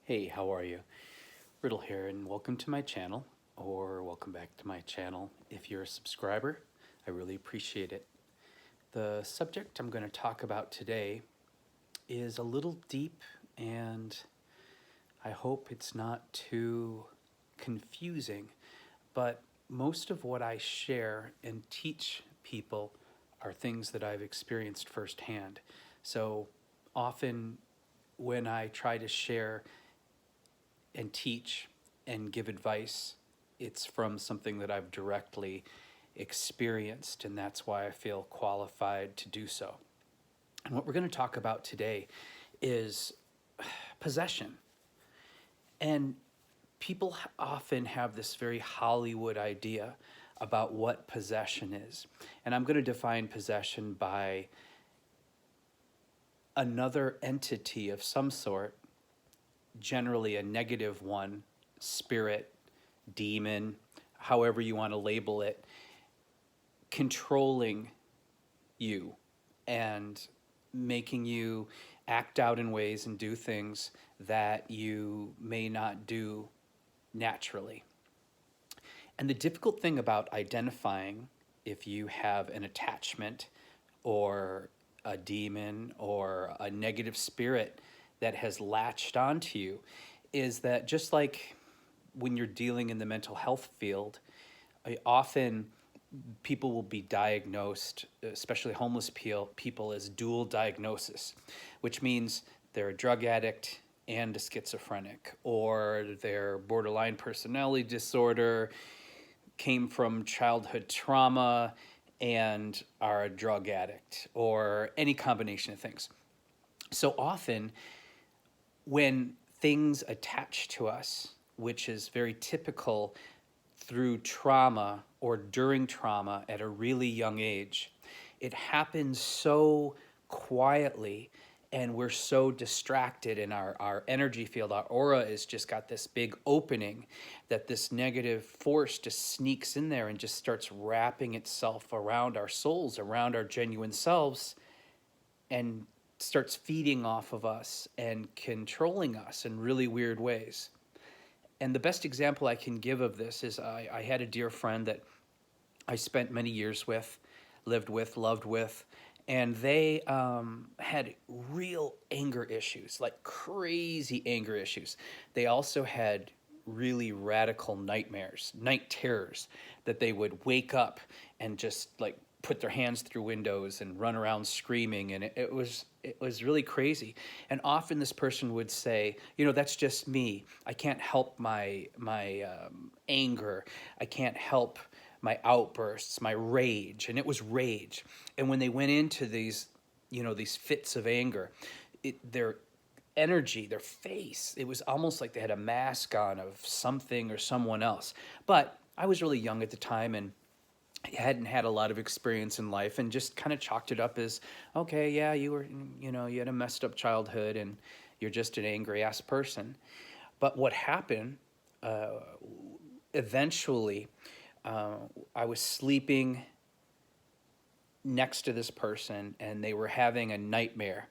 Hey, how are you? Riddle here, and welcome to my channel, or welcome back to my channel. If you're a subscriber, I really appreciate it. The subject I'm going to talk about today is a little deep, and I hope it's not too confusing, but most of what I share and teach people are things that I've experienced firsthand. So often when I try to share and teach and give advice, it's from something that I've directly experienced, and that's why I feel qualified to do so. And what we're going to talk about today is possession. And people often have this very Hollywood idea about what possession is. And I'm going to define possession by another entity of some sort, generally a negative one, spirit, demon, however you want to label it, controlling you and making you act out in ways and do things that you may not do naturally. And the difficult thing about identifying if you have an attachment or a demon or a negative spirit that has latched onto you is that just like when you're dealing in the mental health field, often people will be diagnosed, especially homeless people, as dual diagnosis, which means they're a drug addict and a schizophrenic, or their borderline personality disorder came from childhood trauma and are a drug addict, or any combination of things. So often, when things attach to us, which is very typical through trauma or during trauma at a really young age, it happens so quietly, and we're so distracted in our energy field. Our aura is just got this big opening that this negative force just sneaks in there and just starts wrapping itself around our souls, around our genuine selves, and starts feeding off of us and controlling us in really weird ways. And the best example I can give of this is I had a dear friend that I spent many years with, lived with, loved with, and they had real anger issues, like crazy anger issues. They also had really radical nightmares, night terrors, that they would wake up and just like put their hands through windows and run around screaming, and it was really crazy. And often this person would say, that's just me. I can't help my anger. I can't help my outbursts, my rage. And it was rage. And when they went into these fits of anger, their energy, their face, it was almost like they had a mask on of something or someone else. But I was really young at the time, and hadn't had a lot of experience in life, and just kind of chalked it up as, okay, yeah, you had a messed up childhood and you're just an angry ass person. But what happened, eventually, I was sleeping next to this person and they were having a nightmare,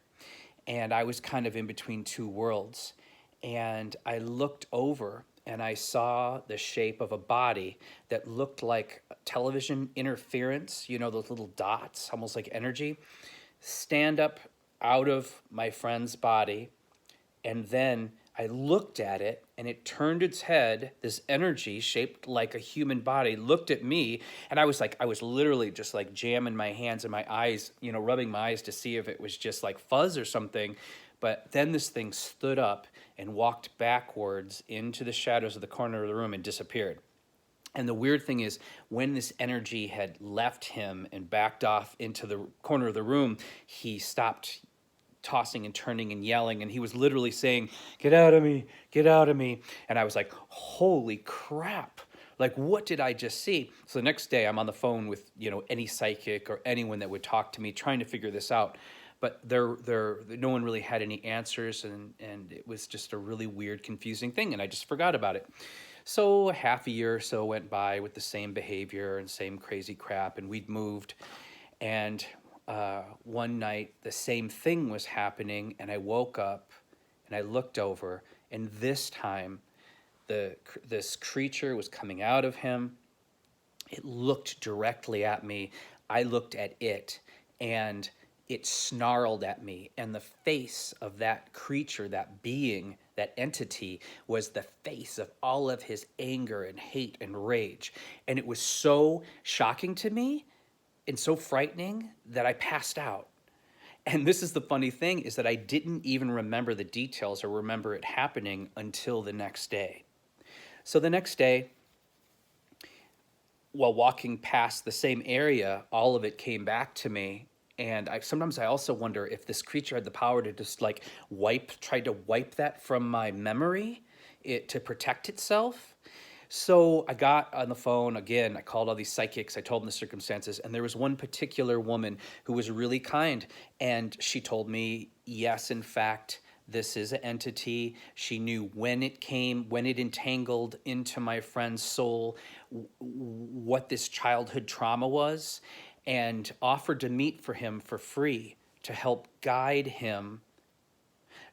and I was kind of in between two worlds. And I looked over and I saw the shape of a body that looked like television interference, those little dots, almost like energy, stand up out of my friend's body. And then I looked at it and it turned its head. This energy shaped like a human body looked at me, and I was literally just like jamming my hands in my eyes, rubbing my eyes to see if it was just like fuzz or something. But then this thing stood up and walked backwards into the shadows of the corner of the room and disappeared. And the weird thing is, when this energy had left him and backed off into the corner of the room, he stopped tossing and turning and yelling, and he was literally saying, "Get out of me, get out of me." And I was like, holy crap, like what did I just see? So the next day I'm on the phone with any psychic or anyone that would talk to me, trying to figure this out. But no one really had any answers, and it was just a really weird, confusing thing, and I just forgot about it. So a half a year or so went by with the same behavior and same crazy crap, and we'd moved. And one night the same thing was happening, and I woke up and I looked over, and this time this creature was coming out of him. It looked directly at me. I looked at it, and it snarled at me. And the face of that creature, that being, that entity, was the face of all of his anger and hate and rage. And it was so shocking to me and so frightening that I passed out. And this is the funny thing, is that I didn't even remember the details or remember it happening until the next day. So the next day, while walking past the same area, all of it came back to me. And sometimes I also wonder if this creature had the power to just like try to wipe that from my memory, to protect itself. So I got on the phone again. I called all these psychics. I told them the circumstances. And there was one particular woman who was really kind. And she told me, yes, in fact, this is an entity. She knew when it came, when it entangled into my friend's soul, what this childhood trauma was, and offered to meet for him for free to help guide him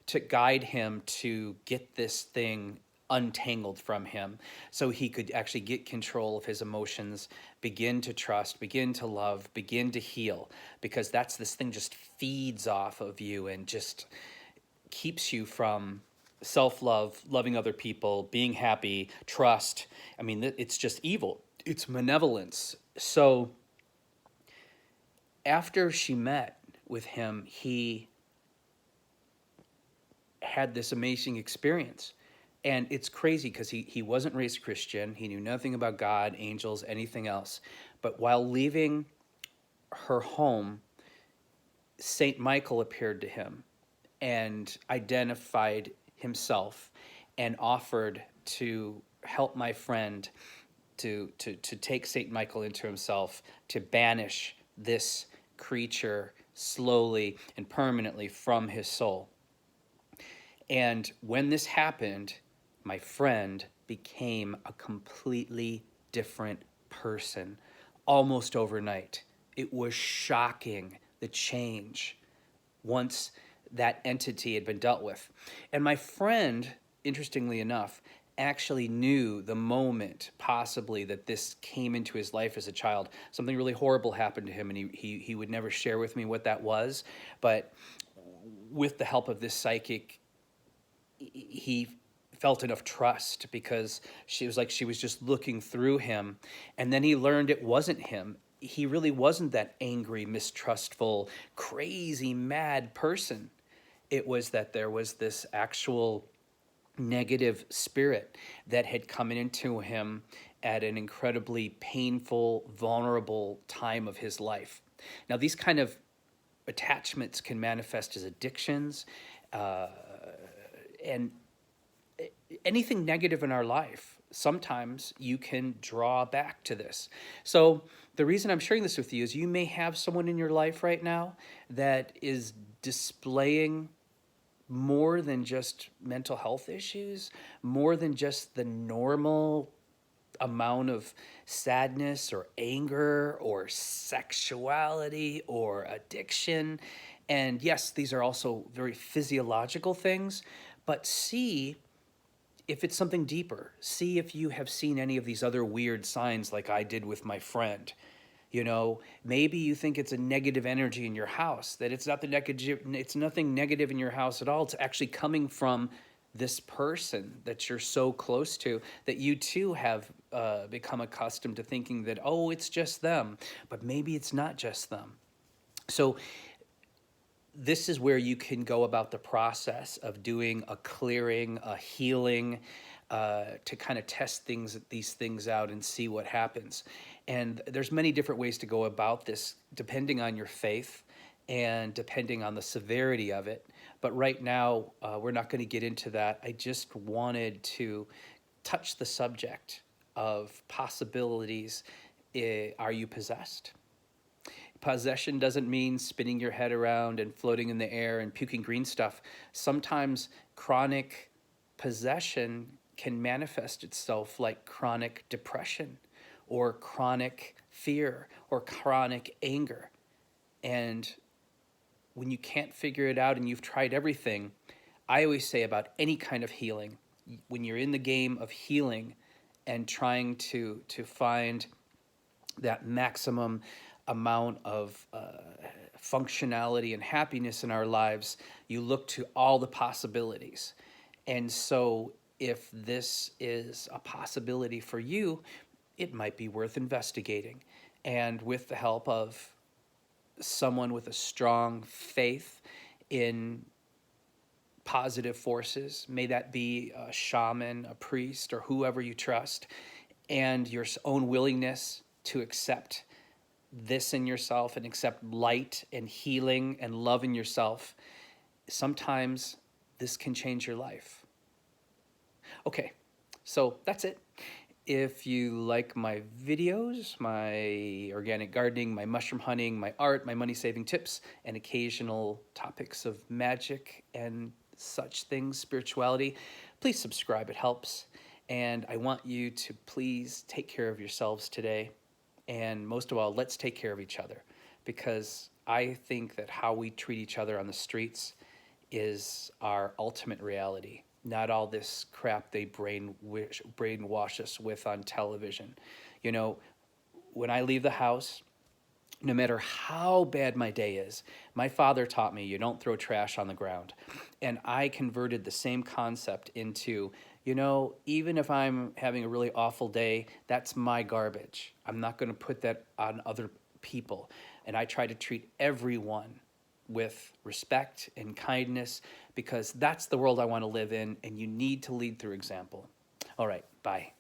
to get this thing untangled from him so he could actually get control of his emotions, begin to trust, begin to love, begin to heal, because that's this thing just feeds off of you and just keeps you from self-love, loving other people, being happy, trust. I mean, it's just evil. It's malevolence. So after she met with him, he had this amazing experience. And it's crazy because he wasn't raised Christian. He knew nothing about God, angels, anything else. But while leaving her home, Saint Michael appeared to him and identified himself and offered to help my friend to take Saint Michael into himself, to banish this creature slowly and permanently from his soul. And when this happened, my friend became a completely different person almost overnight. It was shocking, the change, once that entity had been dealt with. And my friend, interestingly enough, actually knew the moment possibly that this came into his life as a child. Something really horrible happened to him, and he would never share with me what that was. But with the help of this psychic, he felt enough trust, because she was just looking through him. And then he learned it wasn't him. He really wasn't that angry, mistrustful, crazy, mad person. It was that there was this actual negative spirit that had come into him at an incredibly painful, vulnerable time of his life. Now, these kind of attachments can manifest as addictions, and anything negative in our life. Sometimes you can draw back to this. So the reason I'm sharing this with you is you may have someone in your life right now that is displaying more than just mental health issues, more than just the normal amount of sadness or anger or sexuality or addiction. And yes, these are also very physiological things, but see if it's something deeper. See if you have seen any of these other weird signs like I did with my friend. You know, maybe you think it's a negative energy in your house, that it's not it's nothing negative in your house at all. It's actually coming from this person that you're so close to, that you too have become accustomed to thinking that, oh, it's just them. But maybe it's not just them. So this is where you can go about the process of doing a clearing, a healing, to kind of test these things out and see what happens. And there's many different ways to go about this, depending on your faith and depending on the severity of it. But right now, we're not going to get into that. I just wanted to touch the subject of possibilities. Are you possessed? Possession doesn't mean spinning your head around and floating in the air and puking green stuff. Sometimes chronic possession can manifest itself like chronic depression or chronic fear or chronic anger. And when you can't figure it out and you've tried everything, I always say about any kind of healing, when you're in the game of healing and trying to find that maximum amount of functionality and happiness in our lives, you look to all the possibilities. And so, if this is a possibility for you, it might be worth investigating. And with the help of someone with a strong faith in positive forces, may that be a shaman, a priest, or whoever you trust, and your own willingness to accept this in yourself and accept light and healing and love in yourself, sometimes this can change your life. Okay, so that's it. If you like my videos, my organic gardening, my mushroom hunting, my art, my money-saving tips, and occasional topics of magic and such things, spirituality, please subscribe. It helps. And I want you to please take care of yourselves today. And most of all, let's take care of each other, because I think that how we treat each other on the streets is our ultimate reality, not all this crap they brainwash us with on television. You know, when I leave the house, no matter how bad my day is, my father taught me you don't throw trash on the ground. And I converted the same concept into, you know, even if I'm having a really awful day, that's my garbage. I'm not going to put that on other people. And I try to treat everyone with respect and kindness, because that's the world I want to live in, and you need to lead through example. All right, bye.